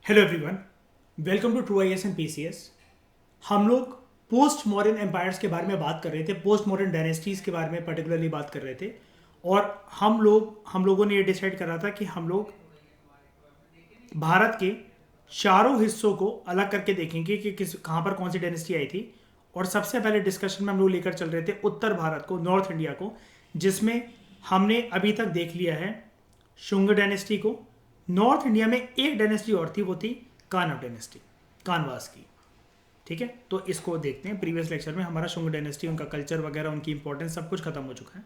Hello everyone, welcome to true I S and P C S. हम लोग post modern empires के बारे में बात कर रहे थे, पोस्ट मॉडर्न डायनेस्टीज़ के बारे में पर्टिकुलरली बात कर रहे थे। और हम लोगों ने ये डिसाइड करा था कि हम लोग भारत के चारों हिस्सों को अलग करके देखेंगे कि किस कहाँ पर कौन सी डायनेस्टी आई थी। और सबसे पहले डिस्कशन में हम लोग लेकर चल रहे थे उत्तर भारत को, नॉर्थ इंडिया को, जिसमें हमने अभी तक देख लिया है शुंग डायनेस्टी को। नॉर्थ इंडिया में एक डायनेस्टी और थी, वो थी कानव डायनेस्टी, कानवास की। ठीक है, तो इसको देखते हैं। प्रीवियस लेक्चर में हमारा शुंग डायनेस्टी, उनका कल्चर वगैरह, उनकी इंपॉर्टेंस सब कुछ खत्म हो चुका है,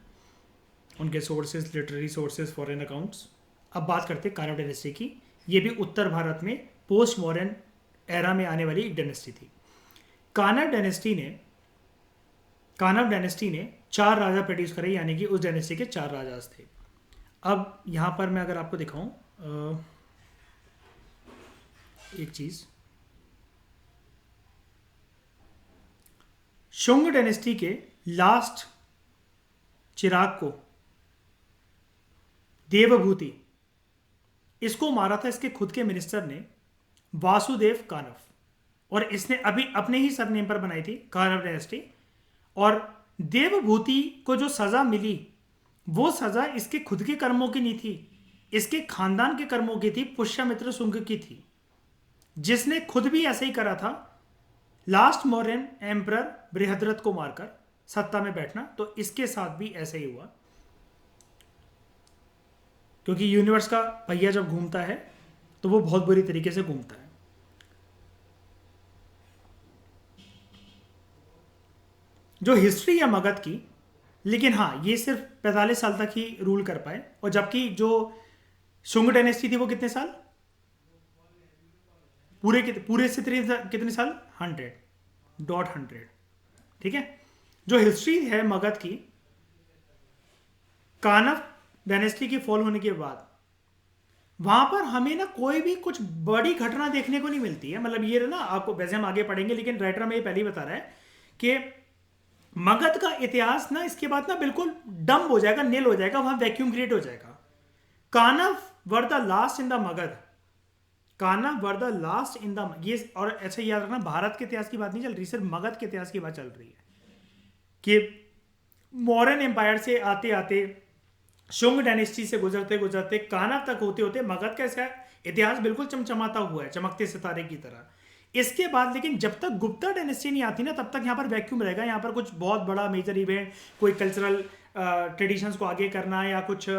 उनके sources, literary sources, foreign accounts. अब बात करते हैं कानव डायनेस्टी की। ये भी उत्तर भारत में पोस्ट मॉडर्न एरा में आने वाली एक डायनेस्टी थी। कानव डायनेस्टी ने चार राजा प्रोड्यूस करे, यानी कि उस डायनेस्टी के चार राजाज थे। अब यहाँ पर मैं अगर आपको दिखाऊं एक चीज, शुंग डायनेस्टी के लास्ट चिराग को, देवभूति, इसको मारा था इसके खुद के मिनिस्टर ने, वासुदेव कानव। और इसने अभी अपने ही सरनेम पर बनाई थी कानव डायनेस्टी। और देवभूति को जो सजा मिली, वो सजा इसके खुद के कर्मों की नहीं थी, इसके खानदान के कर्मों की थी, पुष्यमित्र शुंग की थी, जिसने खुद भी ऐसे ही करा था, लास्ट मौर्यन एम्परर बृहद्रथ को मारकर सत्ता में बैठना। तो इसके साथ भी ऐसे ही हुआ, क्योंकि यूनिवर्स का पहिया जब घूमता है तो वो बहुत बुरी तरीके से घूमता है। जो हिस्ट्री है मगध की, लेकिन हाँ, ये सिर्फ 45 साल तक ही रूल कर पाए। और जबकि जो शुंग डायनेस्टी थी वो कितने साल, पूरे से कितने साल, 100.100। ठीक है, जो हिस्ट्री है मगध की, कानव डायनेस्टी की फॉल होने के बाद वहां पर हमें ना कोई भी कुछ बड़ी घटना देखने को नहीं मिलती है। मतलब ये ना, आपको वैसे हम आगे पढ़ेंगे, लेकिन राइटर में ये पहले ही बता रहा है कि मगध का इतिहास ना इसके बाद ना बिल्कुल डम हो जाएगा, नील हो जाएगा, वहां वैक्यूम क्रिएट हो जाएगा। Kanva were the last in the Magadh, Kanva were the last in the, ये और ऐसा याद रखना, भारत के इतिहास की बात नहीं चल रही, सिर्फ मगध के इतिहास की बात चल रही है कि मौर्यन एम्पायर से आते आते, शुंग डायनेस्टी से गुजरते गुजरते, कानव तक होते होते मगध का ऐसा इतिहास बिल्कुल चमचमाता हुआ है, चमकते सितारे की तरह। इसके बाद लेकिन जब तक गुप्ता डायनेस्टी नहीं आती ना, तब तक यहाँ पर वैक्यूम रहेगा। यहाँ पर कुछ बहुत बड़ा मेजर इवेंट, कोई कल्चरल ट्रेडिशंस को आगे करना, या कुछ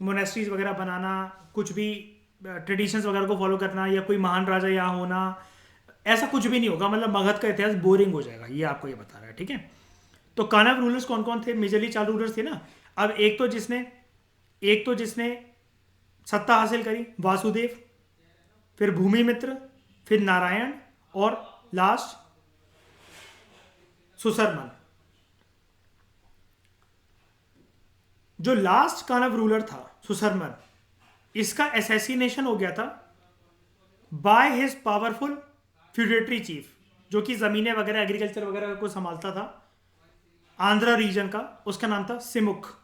मोनेस्ट्रीज वगैरह बनाना, कुछ भी ट्रेडिशंस वगैरह को फॉलो करना, या कोई महान राजा यहाँ होना, ऐसा कुछ भी नहीं होगा। मतलब मगध का इतिहास बोरिंग हो जाएगा, ये आपको ये बता रहा है। ठीक है, तो कानव रूलर्स कौन कौन थे? मेजरली चार रूलर्स थे ना। अब एक तो जिसने सत्ता हासिल करी, वासुदेव, फिर भूमिमित्र, फिर नारायण, और लास्ट सुसरमन। जो लास्ट कानव रूलर था सुसरमन, इसका असैसिनेशन हो गया था by his powerful feudatory chief, जो कि जमीनें वगैरह, एग्रीकल्चर वगैरह को संभालता था आंध्र रीजन का। उसका नाम था सिमुख।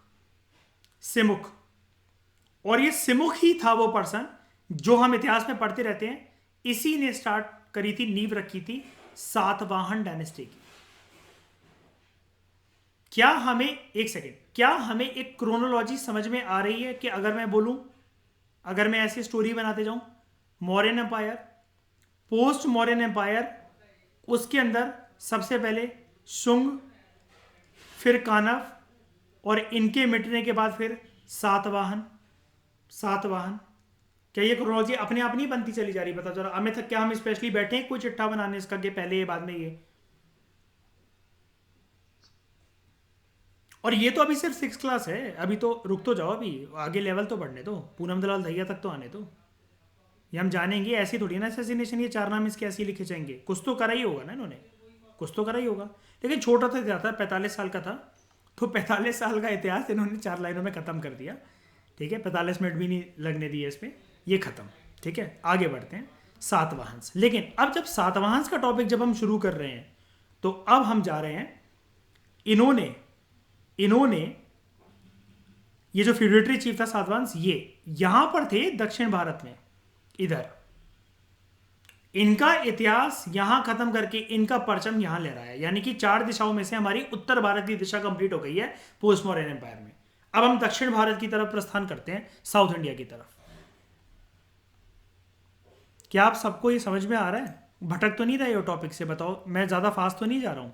और ये सिमुख ही था वो पर्सन जो हम इतिहास में पढ़ते रहते हैं, इसी ने स्टार्ट करी थी, नींव रखी थी सातवाहन डायनेस्टी की। क्या हमें एक क्रोनोलॉजी समझ में आ रही है? कि अगर मैं बोलूं, अगर मैं ऐसी स्टोरी बनाते जाऊं, Mauryan empire, post Mauryan empire, उसके अंदर सबसे पहले शुंग, फिर कानव, और इनके मिटने के बाद फिर सातवाहन। क्या ये क्रोनोलॉजी अपने आप नहीं बनती चली जा रही? बता जरा हमें तक, क्या हम स्पेशली बैठे हैं कोई चिट्ठा बनाने इसका कि पहले ये बाद में ये? और ये तो अभी सिर्फ 6 क्लास है, अभी तो रुक तो जाओ, अभी आगे लेवल तो बढ़ने दो, पूनम दलाल दहिया तक तो आने दो। ये हम जानेंगे, ऐसी थोड़ी ना असैसिनेशन, ये चार नाम इसके ऐसे ही लिखे जाएंगे। कुछ तो करा ही होगा ना इन्होंने, कुछ तो करा ही होगा। लेकिन छोटा था, जाता 45 साल का था, तो 45 साल का इतिहास इन्होंने 4 लाइनों में खत्म कर दिया। ठीक है, 45 मिनट भी नहीं लगने दिए इस पर, ये खत्म। ठीक है, आगे बढ़ते हैं सातवाहन से। लेकिन अब जब सातवाहन का टॉपिक जब हम शुरू कर रहे हैं, तो अब हम जा रहे हैं, इन्होंने ये जो फ्यूडेटरी चीफ था सातवाहन, ये यहां पर थे दक्षिण भारत में, इधर। इनका इतिहास यहां खत्म करके इनका परचम यहां ले रहा है, यानी कि 4 दिशाओं में से हमारी उत्तर भारत की दिशा कंप्लीट हो गई है पोस्ट मॉडर्न एम्पायर में। अब हम दक्षिण भारत की तरफ प्रस्थान करते हैं, साउथ इंडिया की तरफ। क्या आप सबको ये समझ में आ रहा है? भटक तो नहीं रहे हो टॉपिक से? बताओ, मैं ज्यादा फास्ट तो नहीं जा रहा हूं?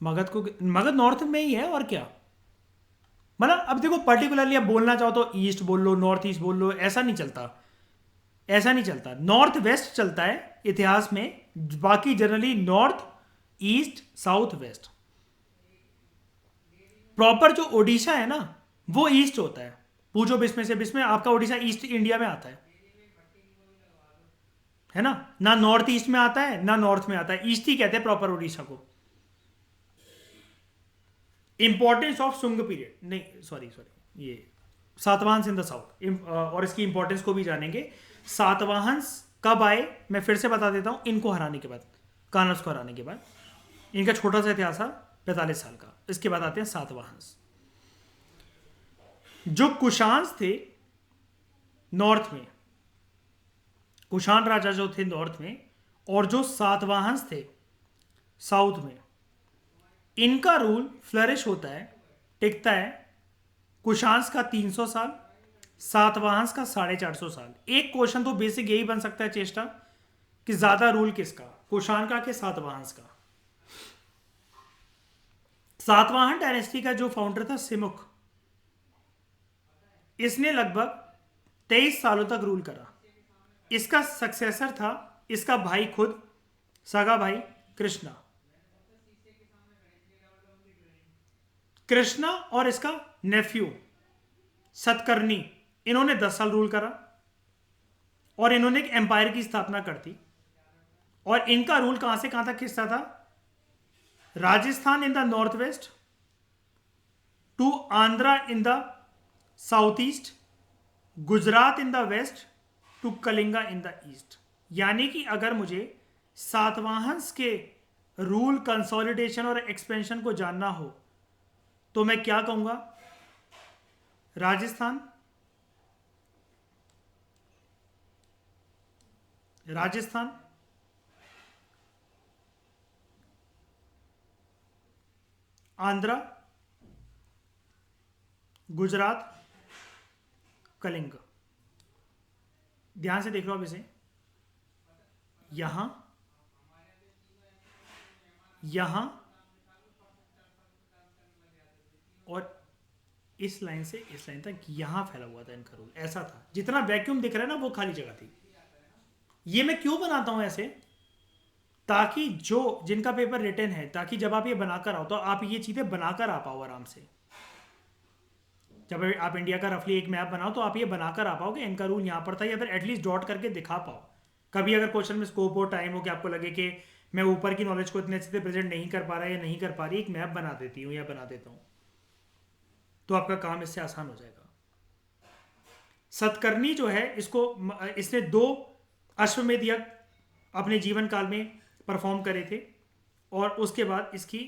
मगध नॉर्थ में ही है और क्या। मतलब अब देखो, पर्टिकुलरली अब बोलना चाहो तो ईस्ट बोल लो, नॉर्थ ईस्ट बोल लो, ऐसा नहीं चलता। ऐसा नहीं चलता, नॉर्थ वेस्ट चलता है इतिहास में, बाकी generally north east south west. Proper जो ओडिशा है ना वो ईस्ट होता है। पूछो बिस्मे से, बिस्मे आपका ओडिशा ईस्ट इंडिया में आता है ना? ना नॉर्थ ईस्ट में आता है ना नॉर्थ में आता है, ईस्ट ही कहते हैं प्रॉपर ओडिशा को। इंपॉर्टेंस ऑफ सुंग पीरियड, नहीं सॉरी सॉरी, ये सातवाहन इन द साउथ, और इसकी इंपॉर्टेंस को भी जानेंगे। सातवाहन कब आए मैं फिर से बता देता हूं, इनको हराने के बाद, कानस को हराने के बाद। इनका छोटा सा इतिहास था 45 साल का। इसके बाद आते हैं सातवाहन। जो कुशांस थे नॉर्थ में, कुशान राजा जो थे नॉर्थ में, और जो सातवाहन थे साउथ में, इनका रूल फ्लरिश होता है, टिकता है। कुशांस का 300 साल, सातवाहंस का 450 साल। एक क्वेश्चन तो बेसिक यही बन सकता है चेष्टा, कि ज्यादा रूल किसका, कुशान का कि सातवाहंस का। सातवाहन डायनेस्टी का जो फाउंडर था सिमुक, इसने लगभग 23 सालों तक रूल करा। इसका सक्सेसर था इसका भाई खुद, सगा भाई कृष्णा। कृष्णा और इसका नेफ्यू सतकर्णी, इन्होंने 10 साल रूल करा और इन्होंने एक एम्पायर की स्थापना कर दी। और इनका रूल कहां से कहां तक खिंचता था? Rajasthan in the north west to Andhra in the south east, Gujarat in the west to Kalinga in the east. यानी कि अगर मुझे सातवाहंस के रूल, कंसोलिडेशन और एक्सपेंशन को जानना हो तो मैं क्या कहूंगा? राजस्थान, राजस्थान, आंध्रा, गुजरात, कलिंग। ध्यान से देख लो अब इसे, यहां, यहां और इस लाइन से इस लाइन तक यहां फैला हुआ था इनका रूल। ऐसा था, जितना वैक्यूम दिख रहा है ना वो खाली जगह थी। ये मैं क्यों बनाता हूं ऐसे? ताकि जो जिनका पेपर रिटन है, ताकि जब आप ये बनाकर आओ तो आप ये चीजें बनाकर आ पाओ आराम से। जब आप इंडिया का रफली एक मैप बनाओ तो आप ये बनाकर आ पाओ कि इनका रूल यहां पर था, या फिर एटलीस्ट डॉट करके दिखा पाओ। कभी अगर क्वेश्चन में स्कोप हो, टाइम हो, कि आपको लगे कि मैं ऊपर की नॉलेज को इतने अच्छे से प्रेजेंट नहीं कर पा रहा या नहीं कर पा रही, एक मैप बना देती हूँ या बना देता हूँ, तो आपका काम इससे आसान हो जाएगा। सतकर्णी जो है, इसने 2 अश्वमेध यज्ञ अपने जीवन काल में परफॉर्म करे थे, और उसके बाद इसकी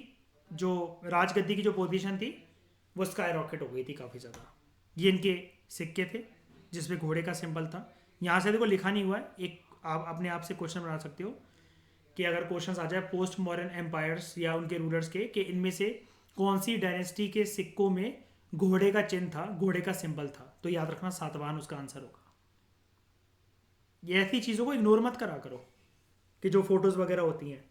जो राजगद्दी की जो पोजीशन थी वो स्काई रॉकेट हो गई थी काफ़ी ज़्यादा। ये इनके सिक्के थे जिसमें घोड़े का सिंबल था। यहाँ से देखो लिखा नहीं हुआ है, एक आप अपने आप से क्वेश्चन बना सकते हो कि अगर क्वेश्चन आ जाए पोस्ट मॉडर्न एम्पायर्स या उनके रूलर्स के, कि इनमें से कौन सी डायनेस्टी के सिक्कों में घोड़े का चिन्ह था, घोड़े का सिंबल था, तो याद रखना सातवाहन उसका आंसर होगा। ये ऐसी चीज़ों को इग्नोर मत करा करो कि जो फोटोज़ वगैरह होती हैं,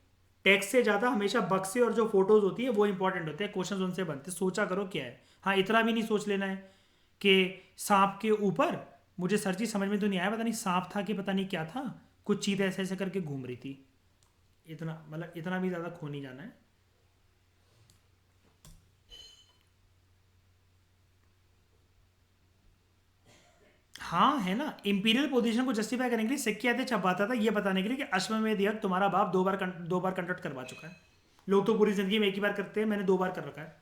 टेक्स्ट से ज़्यादा हमेशा बक्से और जो फोटोज़ होती है वो इंपॉर्टेंट होते हैं, क्वेश्चन उनसे बनते। सोचा करो क्या है। हाँ, इतना भी नहीं सोच लेना है कि सांप के ऊपर, मुझे सर जी समझ में तो नहीं आया, पता नहीं सांप था कि पता नहीं क्या था, कुछ चीज़ ऐसे ऐसे करके घूम रही थी। इतना मतलब इतना भी ज़्यादा खो नहीं जाना है। हाँ है ना, इंपीरियल पोजीशन को जस्टिफाई करने के लिए सिक्के आते छपवाता था, ये बताने के लिए कि अश्वमेध यज्ञ तुम्हारा बाप 2 बार कंडक्ट करवा चुका है। लोग तो पूरी जिंदगी में एक ही बार करते हैं, मैंने 2 बार कर रखा है।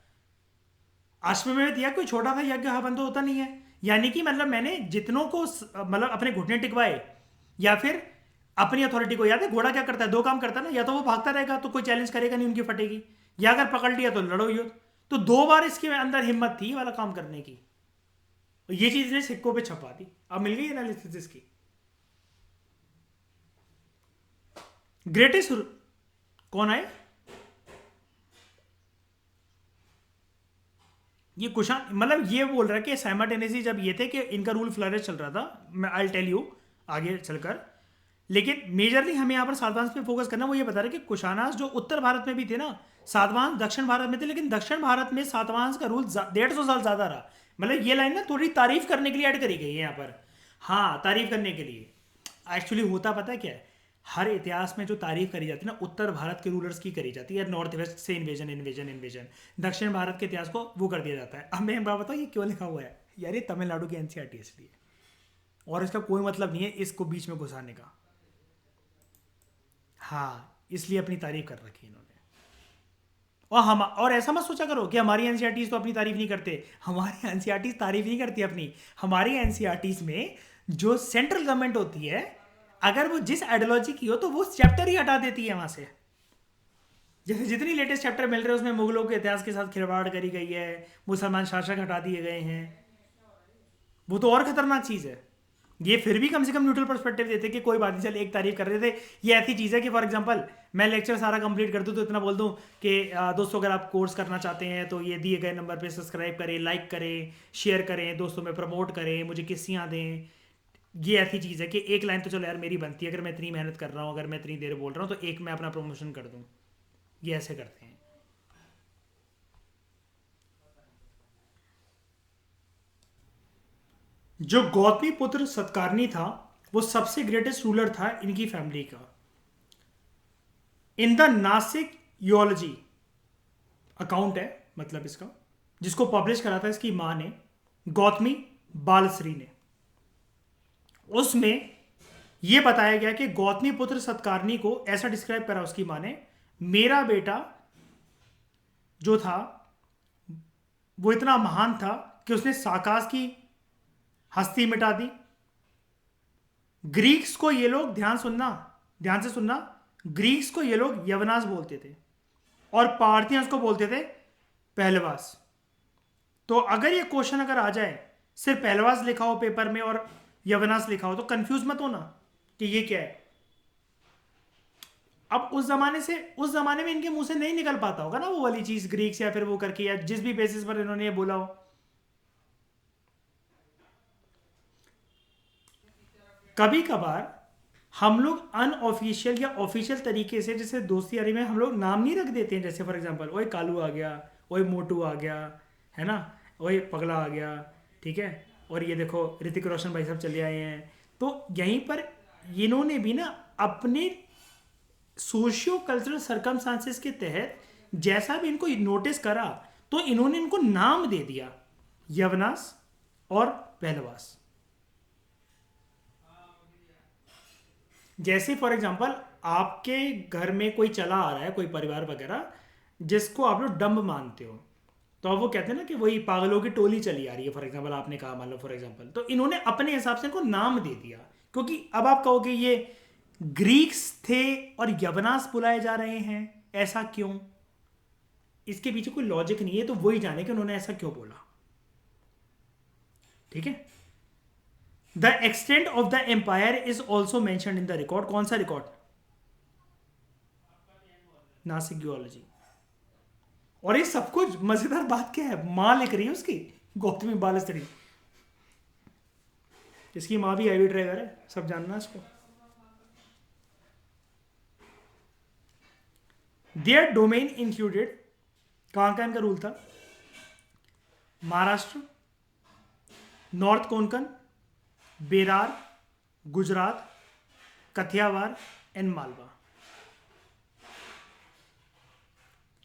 अश्वमेध यज्ञ कोई छोटा था यज्ञ बंद होता नहीं है। यानी कि मतलब मैंने जितनों को मतलब अपने घुटने टिकवाए, या फिर अपनी अथॉरिटी को, याद है घोड़ा क्या करता है? 2 काम करता है ना, या तो वो भागता रहेगा तो कोई चैलेंज करेगा नहीं, उनकी फटेगी, या अगर पकड़ लिया तो लड़ो युद्ध। तो 2 बार इसके अंदर हिम्मत थी वाला काम करने की, ये चीज ने सिक्कों पे छपा दी। अब मिल गई एनालिसिस इसकी। ग्रेटेस्ट कौन आए? ये कुशान, मतलब ये बोल रहा है कि साइमल्टेनियसली जब ये थे कि इनका रूल फ्लरिश चल रहा था, मैं आई टेल यू आगे चलकर, लेकिन मेजरली हमें यहाँ पर सातवांश पे फोकस करना। वो ये बता रहे हैं कि कुशानास जो उत्तर भारत में भी थे ना, सातवांश दक्षिण भारत में थे, लेकिन दक्षिण भारत में सातवांश का रूल 150 साल ज्यादा रहा। मतलब ये लाइन ना थोड़ी तारीफ करने के लिए ऐड करी गई है यहाँ पर। हाँ, तारीफ करने के लिए। एक्चुअली होता पता है क्या है, हर इतिहास में जो तारीफ करी जाती है ना, उत्तर भारत के रूलर्स की करी जाती है, नॉर्थ वेस्ट से इन्वेजन इन्वेजन इन्वेजन, दक्षिण भारत के इतिहास को वो कर दिया जाता है। अब मैं एक बात बताऊँ, ये क्यों लिखा हुआ है यार? ये तमिलनाडु की एनसीईआरटी है इसलिए, और इसका कोई मतलब नहीं है इसको बीच में घुसाने का। हाँ, इसलिए अपनी तारीफ कर रखी है इन्होंने। और ऐसा मत सोचा करो कि हमारी एनसीईआरटीज तो अपनी तारीफ नहीं करते। हमारी एनसीईआरटीज तारीफ नहीं करती अपनी। हमारी एनसीईआरटीज में जो सेंट्रल गवर्नमेंट होती है, अगर वो जिस आइडियोलॉजी की हो तो वो चैप्टर ही हटा देती है वहां से। जैसे जितनी लेटेस्ट चैप्टर मिल रहे हैं उसमें मुगलों के इतिहास के साथ खिलवाड़ करी गई है, मुसलमान शासक हटा दिए गए हैं, वो तो और खतरनाक चीज़ है। ये फिर भी कम से कम न्यूट्रल पर्सपेक्टिव देते कि कोई बात नहीं, चल एक तारीफ कर रहे थे। ये ऐसी चीज़ है कि फॉर एग्जांपल मैं लेक्चर सारा कंप्लीट कर दूं तो इतना बोल दूं कि दोस्तों अगर आप कोर्स करना चाहते हैं तो ये दिए गए नंबर पे सब्सक्राइब करें, लाइक करें, शेयर करें, दोस्तों में प्रमोट करें, मुझे किस्सियाँ दें। ये ऐसी चीज़ है कि एक लाइन तो चलो यार मेरी बनती है, अगर मैं इतनी मेहनत कर रहा हूँ, अगर मैं इतनी देर बोल रहा हूँ तो एक मैं अपना प्रमोशन कर दूँ। ये ऐसे करते हैं। जो गौतमी पुत्र सतकारनी था वो सबसे ग्रेटेस्ट रूलर था इनकी फैमिली का। इन द नासिक यूलॉजी अकाउंट है मतलब इसका, जिसको पब्लिश करा था इसकी मां ने, गौतमी बालश्री ने। उसमें यह बताया गया कि गौतमी पुत्र सतकारनी को ऐसा डिस्क्राइब करा उसकी मां ने, मेरा बेटा जो था वो इतना महान था कि उसने साकास की हस्ती मिटा दी। ग्रीक्स को ये लोग, ध्यान से सुनना, ग्रीक्स को ये लोग यवनास बोलते थे और पार्थियंस को बोलते थे पहलवास। तो अगर ये क्वेश्चन अगर आ जाए, सिर्फ पहलवास लिखा हो पेपर में और यवनास लिखा हो, तो कंफ्यूज मत होना कि ये क्या है। अब उस जमाने में इनके मुंह से नहीं निकल पाता होगा ना वो वाली चीज, ग्रीक्स या फिर वो करके, या जिस भी बेसिस पर इन्होंने ये बोला हो। कभी कभार हम लोग अनऑफिशियल या ऑफिशियल तरीके से, जैसे दोस्ती यारी में हम लोग नाम नहीं रख देते हैं, जैसे फॉर एग्जांपल ओए कालू आ गया, ओए मोटू आ गया, है ना, ओए पगला आ गया, ठीक है, और ये देखो ऋतिक रोशन भाई साहब चले आए हैं। तो यहीं पर इन्होंने भी ना अपने सोशियो कल्चरल सर्कमस्टांसेस के तहत जैसा भी इनको नोटिस करा तो इन्होंने इनको नाम दे दिया, यवनास और पहलवास। जैसे फॉर एग्जांपल आपके घर में कोई चला आ रहा है, कोई परिवार वगैरह, जिसको आप लोग डम्ब मानते हो, तो अब वो कहते हैं ना कि वही पागलों की टोली चली आ रही है, फॉर एग्जांपल आपने कहा, मान लो फॉर एग्जांपल, तो इन्होंने अपने हिसाब से इनको नाम दे दिया। क्योंकि अब आप कहोगे ये ग्रीक्स थे और यवनास बुलाए जा रहे हैं, ऐसा क्यों? इसके पीछे कोई लॉजिक नहीं है, तो वही जाने कि उन्होंने ऐसा क्यों बोला। ठीक है। The extent of the empire is also mentioned in the record. कौन सा रिकॉर्ड? नासिक जियोलॉजी। और ये सब कुछ मजेदार बात क्या है, मां लिख रही है उसकी, गौतमी बालस्त्री। इसकी मां भी हैवी ड्राइवर है, सब जानना इसको। देयर डोमेन इंक्लूडेड, कहां का इनका रूल था? Maharashtra, north Konkan, Berar, Gujarat, Kathiawar and Malwa.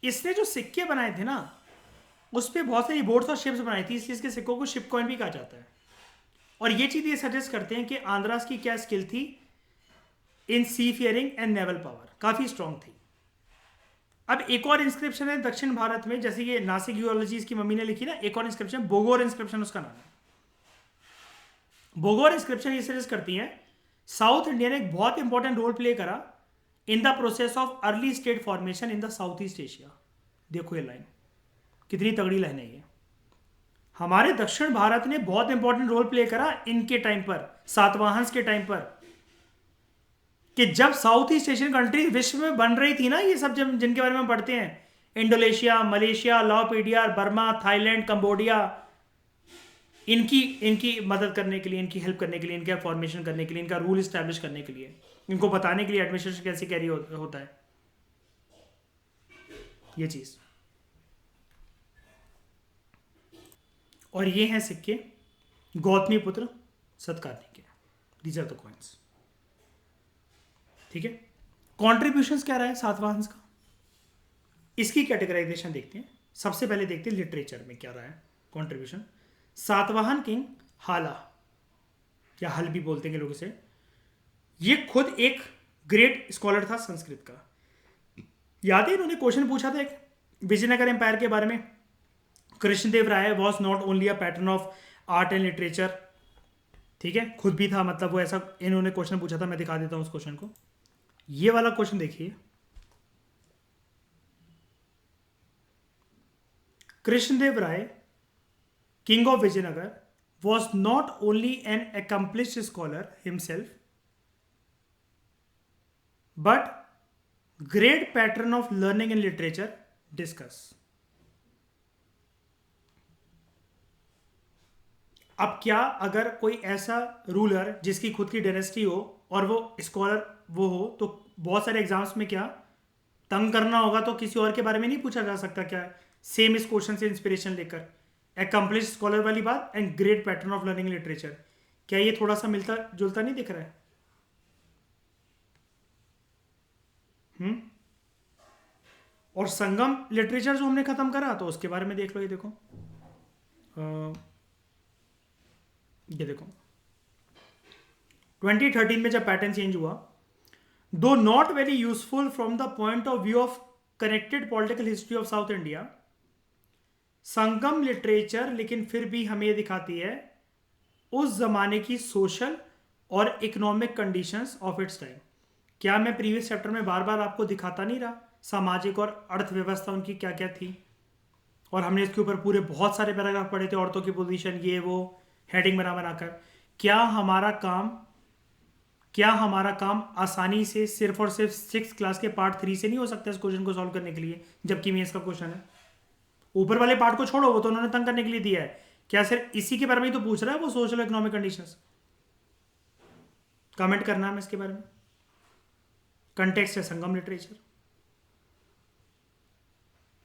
इसने जो सिक्के बनाए थे ना, उस पर बहुत सारी बोर्ड्स और शिप्स बनाई थी, इसलिए इसके सिक्कों को शिप कॉइन भी कहा जाता है। और ये चीज ये सजेस्ट करते हैं कि आंध्रास की क्या स्किल थी इन सी फेयरिंग एंड नेवल पावर, काफी स्ट्रांग थी। अब एक और इंस्क्रिप्शन है दक्षिण भारत में, जैसे ये नासिक जियोलॉजी की मम्मी ने लिखी ना, एक और इंस्क्रिप्शन बोगोर इंस्क्रिप्शन उसका नाम है। बोगोर इंस्क्रिप्शन ये सजेस्ट करती है साउथ इंडिया ने एक बहुत इंपॉर्टेंट रोल प्ले करा in the process of early state formation in the south east Asia. देखो ये लाइन कितनी तगड़ी लाइन है ये। हमारे दक्षिण भारत ने बहुत इंपॉर्टेंट रोल प्ले करा इनके टाइम पर, सातवाहंस के टाइम पर, कि जब साउथ ईस्ट एशियन कंट्री विश्व में बन रही थी ना, ये सब जब जिनके बारे में हम पढ़ते हैं, इंडोनेशिया, मलेशिया, लाओपीडिया, बर्मा, थाईलैंड, कंबोडिया, इनकी इनकी मदद करने के लिए, इनकी हेल्प करने के लिए, इनका फॉर्मेशन करने के लिए, इनका रूल इस्टेब्लिश करने के लिए, इनको बताने के लिए एडमिनिस्ट्रेशन कैसे कैरी होता है, ये चीज। और ये हैं सिक्के गौतमी पुत्र सतकारनी के। These are the coins. ठीक है, कॉन्ट्रीब्यूशंस क्या रहा है सातवाहन का, इसकी कैटेगराइजेशन देखते हैं। सबसे पहले देखते हैं लिटरेचर में क्या रहा है कॉन्ट्रीब्यूशन। सातवाहन किंग हाला, या हल भी बोलते हैं लोग इसे, ये खुद एक ग्रेट स्कॉलर था संस्कृत का। याद है इन्होंने क्वेश्चन पूछा था एक विजयनगर एम्पायर के बारे में। Krishnadeva Raya was not only a patron of art and literature, ठीक है, खुद भी था, मतलब वो ऐसा इन्होंने क्वेश्चन पूछा था। मैं दिखा देता हूं उस क्वेश्चन को। ये वाला क्वेश्चन देखिए, Krishnadeva Raya king of Vijayanagar was not only an accomplished scholar himself but great patron of learning and literature discuss. अब क्या अगर कोई ऐसा रूलर जिसकी खुद की डायनेस्टी हो और वो स्कॉलर वो हो, तो बहुत सारे एग्जाम्स में क्या तंग करना होगा, तो किसी और के बारे में नहीं पूछा जा सकता क्या सेम इस क्वेश्चन से इंस्पिरेशन लेकर। एकम्प्लिश स्कॉलर वाली बात and great patron of learning literature, क्या ये थोड़ा सा मिलता जुलता नहीं दिख रहा है? और संगम लिटरेचर जो हमने खत्म करा तो उसके बारे में देख लो। ये देखो, ये देखो 2013 में जब पैटर्न चेंज हुआ, दो not very useful from the point of view of connected political history of south India, Sangam literature लेकिन फिर भी हमें दिखाती है उस जमाने की सोशल और economic conditions of its time. क्या मैं प्रीवियस चैप्टर में बार बार आपको दिखाता नहीं रहा सामाजिक और अर्थव्यवस्था उनकी क्या क्या थी? और हमने इसके ऊपर पूरे बहुत सारे पैराग्राफ पढ़े थे, औरतों की पोजीशन, ये वो हेडिंग बना बनाकर। क्या हमारा काम आसानी से सिर्फ और सिर्फ 6th क्लास के पार्ट 3 से नहीं हो सकता इस क्वेश्चन को सॉल्व करने के लिए, जबकि मेंस का क्वेश्चन है। ऊपर वाले पार्ट को छोड़ो, वो तो उन्होंने तंग करने के लिए दिया है। क्या सिर्फ इसी के बारे में ही तो पूछ रहा है वो, सोशल इकोनॉमिक कंडीशंस? कमेंट करना है इसके बारे में। कंटेक्स्ट है संगम लिटरेचर।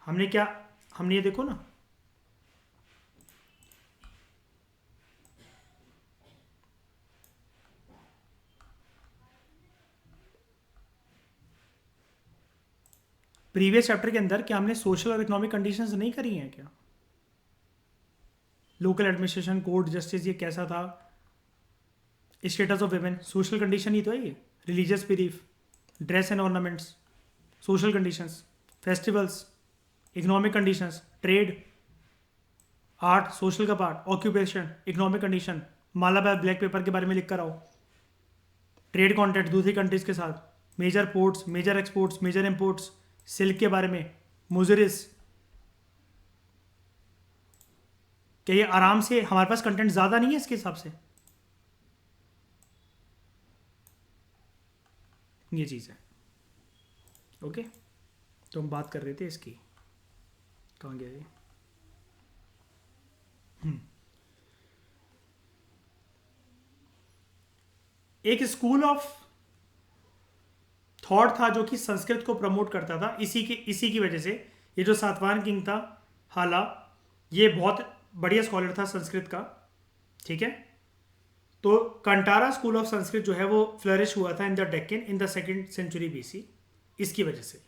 हमने ये देखो ना, प्रीवियस चैप्टर के अंदर क्या हमने सोशल और इकोनॉमिक कंडीशंस नहीं करी हैं क्या? लोकल एडमिनिस्ट्रेशन, कोर्ट, जस्टिस, ये कैसा था? Status of women, social condition ही तो है ये। Religious belief, dress and ornaments, social conditions, festivals, economic conditions, trade, art, social का part, occupation, economic condition. Malabar black pepper के बारे में लिख कर आओ। ट्रेड कॉन्ट्रैक्ट दूसरी कंट्रीज के साथ, major ports, major exports, major imports, silk के बारे में, मुजरिस। क्या ये आराम से हमारे पास कंटेंट ज़्यादा नहीं है इसके हिसाब से? ये चीज़ है। ओके, तो हम बात कर रहे थे इसकी, कहाँ गया ये? एक स्कूल ऑफ थॉट था जो कि संस्कृत को प्रमोट करता था। इसी की वजह से ये जो सातवाहन किंग था हाला, ये बहुत बढ़िया स्कॉलर था संस्कृत का, ठीक है। तो कंटारा स्कूल ऑफ संस्कृत जो है वो फ्लरिश हुआ था in the Deccan in the 2nd century BC, इसकी वजह से।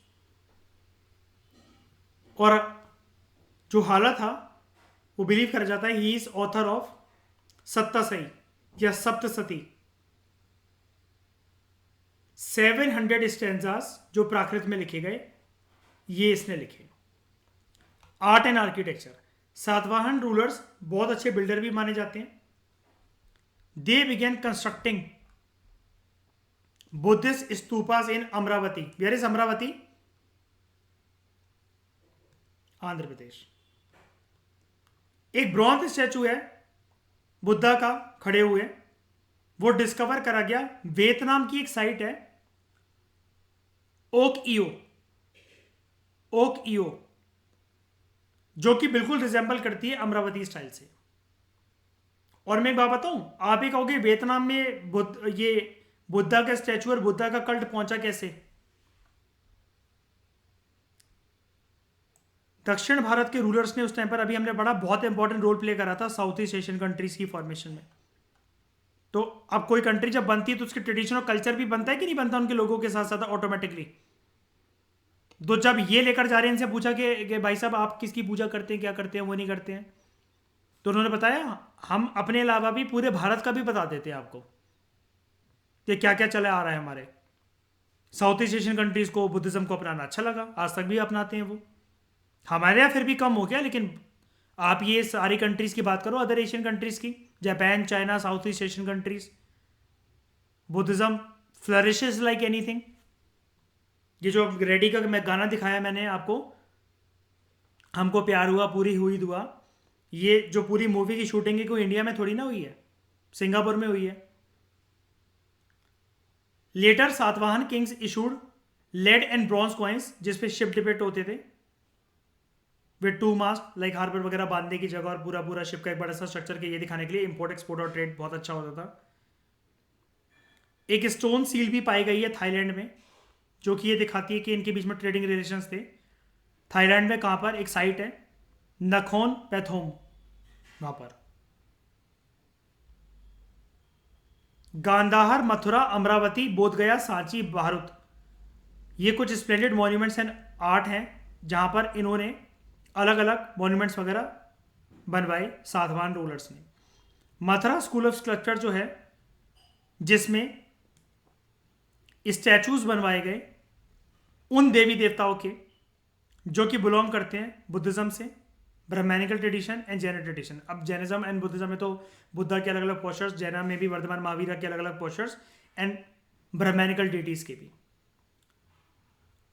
और जो हाला था वो बिलीव करा जाता है ही इज ऑथर ऑफ सत्तासई या सप्तसती, 700 स्टेंजास जो प्राकृत में लिखे गए, ये इसने लिखे। Art and architecture, Satavahana rulers बहुत अच्छे बिल्डर भी माने जाते हैं। They began constructing Buddhist stupas in Amaravati. Where is Amaravati? Andhra Pradesh. एक ब्रॉन्ज स्टैचू है बुद्धा का खड़े हुए, वो डिस्कवर करा गया। वियतनाम की एक साइट है ओक ईओ, ओक ईओ, जो कि बिल्कुल रिजेंबल करती है अमरावती स्टाइल से। और मैं एक बात बताऊं, आप ही कहोगे वियतनाम में ये बुद्धा का स्टैचू और बुद्धा का कल्ट पहुंचा कैसे? दक्षिण भारत के रूलर्स ने उस टाइम पर, अभी हमने बड़ा बहुत इंपॉर्टेंट रोल प्ले करा था साउथ ईस्ट एशियन कंट्रीज की फॉर्मेशन में। तो अब कोई कंट्री जब बनती है तो उसके ट्रेडिशन और कल्चर भी बनता है कि नहीं बनता उनके लोगों के साथ साथ ऑटोमेटिकली। तो जब ये लेकर जा रहे हैं, इनसे पूछा कि भाई साहब आप किसकी पूजा करते हैं, क्या करते हैं, वो नहीं करते हैं, तो उन्होंने बताया हम अपने अलावा भी पूरे भारत का भी बता देते हैं आपको कि क्या क्या चला आ रहा है। हमारे साउथ ईस्ट एशियन कंट्रीज को बुद्धिज्म को अपनाना अच्छा लगा, आज तक भी अपनाते हैं वो। हमारे यहाँ फिर भी कम हो गया, लेकिन आप ये सारी कंट्रीज की बात करो, अदर एशियन कंट्रीज की, Japan, China, south east Asian countries, Buddhism flourishes like anything. ये जो रेडी का मैं गाना दिखाया मैंने आपको, हमको प्यार हुआ पूरी हुई दुआ, ये जो पूरी मूवी की शूटिंग है कोई इंडिया में थोड़ी ना हुई है, सिंगापुर में हुई है। Later Satavahana kings issued lead and bronze coins जिसपे शिप डिपेक्ट होते थे with two mast, like harbour वगैरह बांधने की जगह और पूरा पूरा शिप का एक बड़ा सा स्ट्रक्चर के ये दिखाने के लिए इंपोर्ट एक्सपोर्ट और ट्रेड बहुत अच्छा होता था। एक स्टोन सील भी पाई गई है थाईलैंड में, जो कि ये दिखाती है कि इनके बीच में ट्रेडिंग रिलेशंस थे। थाईलैंड में कहाँ पर एक साइट है नखोन पैथोम, वहां पर। गांधार, मथुरा, अमरावती, बोधगया, सांची, भारुत, ये कुछ स्प्लेंडेड मॉन्यूमेंट्स एंड आर्ट हैं जहां पर इन्होंने अलग अलग मॉन्यूमेंट्स वगैरह बनवाए सातवाहन रूलर्स ने। मथुरा स्कूल ऑफ स्कल्पचर जो है, जिसमें स्टैचूज बनवाए गए उन देवी देवताओं के जो कि बिलोंग करते हैं बुद्धिज्म से, ब्रह्मैनिकल ट्रेडिशन एंड जैन ट्रेडिशन। अब जैनिज्म एंड बुद्धिज्म में तो बुद्धा के अलग अलग पोस्चर्स, जैना में भी वर्धमान महावीर के अलग अलग पोस्चर्स, एंड ब्रह्मैनिकल डेटीज के भी।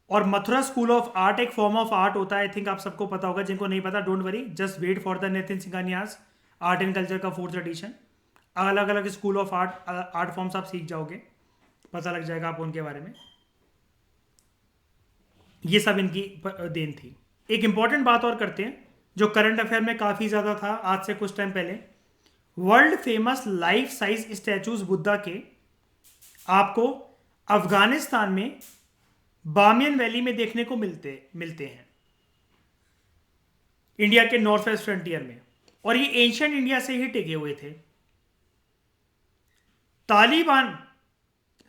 और मथुरा स्कूल ऑफ आर्ट एक फॉर्म ऑफ आर्ट होता है, आई थिंक आप सबको पता होगा, जिनको नहीं पता don't worry, just wait for the Nitin Singhania's art and culture का 4th एडिशन। अलग अलग स्कूल ऑफ आर्ट फॉर्म्स आप सीख जाओगे, पता लग जाएगा आपको उनके बारे में। ये सब इनकी देन थी। एक इंपॉर्टेंट बात और करते हैं जो करंट अफेयर में काफी ज्यादा था आज से कुछ टाइम पहले। World famous life size statues Buddha के आपको अफगानिस्तान में बामियन वैली में देखने को मिलते हैं, इंडिया के नॉर्थ वेस्ट फ्रंटियर में। और ये एंशियंट इंडिया से ही टिके हुए थे। तालिबान,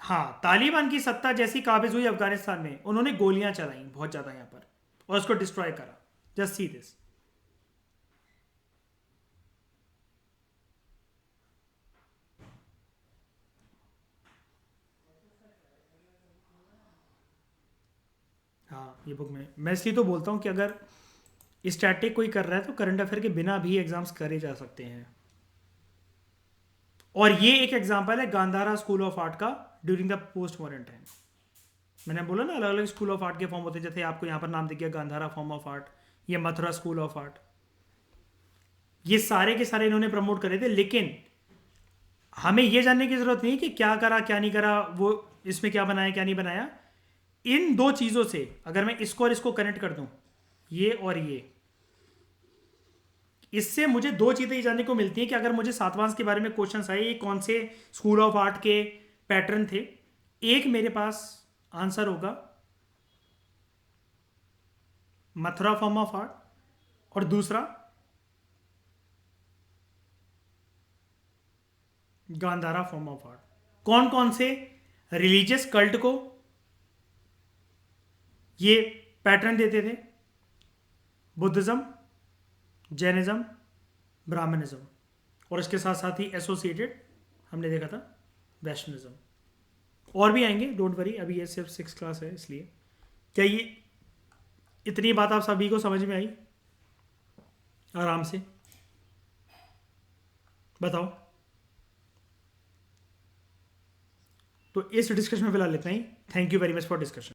हाँ, तालिबान की सत्ता जैसी काबिज हुई अफगानिस्तान में, उन्होंने गोलियां चलाई बहुत ज्यादा यहां पर और उसको डिस्ट्रॉय करा। Just see this. हाँ, ये बुक में मैं इसलिए तो बोलता हूँ कि अगर स्टैटिक कोई कर रहा है तो करंट अफेयर के बिना भी एग्जाम्स करे जा सकते हैं। और ये एक एग्जाम्पल है गांधारा स्कूल ऑफ आर्ट का during the post modern time. मैंने बोला ना अलग अलग स्कूल ऑफ आर्ट के फॉर्म होते हैं, जैसे आपको यहाँ पर नाम दिख गया गांधारा फॉर्म ऑफ आर्ट, ये मथुरा स्कूल ऑफ आर्ट, ये सारे के सारे इन्होंने प्रमोट करे थे। लेकिन हमें ये जानने की जरूरत नहीं कि क्या करा क्या नहीं करा, वो इसमें क्या बनाया क्या नहीं बनाया। इन दो चीजों से अगर मैं इसको और इसको कनेक्ट कर दूं, ये और ये, इससे मुझे दो चीजें ये जानने को मिलती हैं कि अगर मुझे सातवांश के बारे में क्वेश्चंस आए, ये कौन से स्कूल ऑफ आर्ट के पैटर्न थे, एक मेरे पास आंसर होगा मथुरा फॉर्म ऑफ आर्ट और दूसरा गांधारा फॉर्म ऑफ आर्ट। कौन कौन से रिलीजियस कल्ट को ये पैटर्न देते थे? बुद्धिज्म, जैनिज्म, ब्राह्मणिज्म, और इसके साथ साथ ही एसोसिएटेड हमने देखा था वैष्णविज्म। और भी आएंगे, डोंट वरी, अभी ये सिर्फ 6th क्लास है इसलिए। क्या ये इतनी बात आप सभी को समझ में आई आराम से? बताओ। तो इस डिस्कशन में फिलहाल इतना ही। Thank you very much for discussion.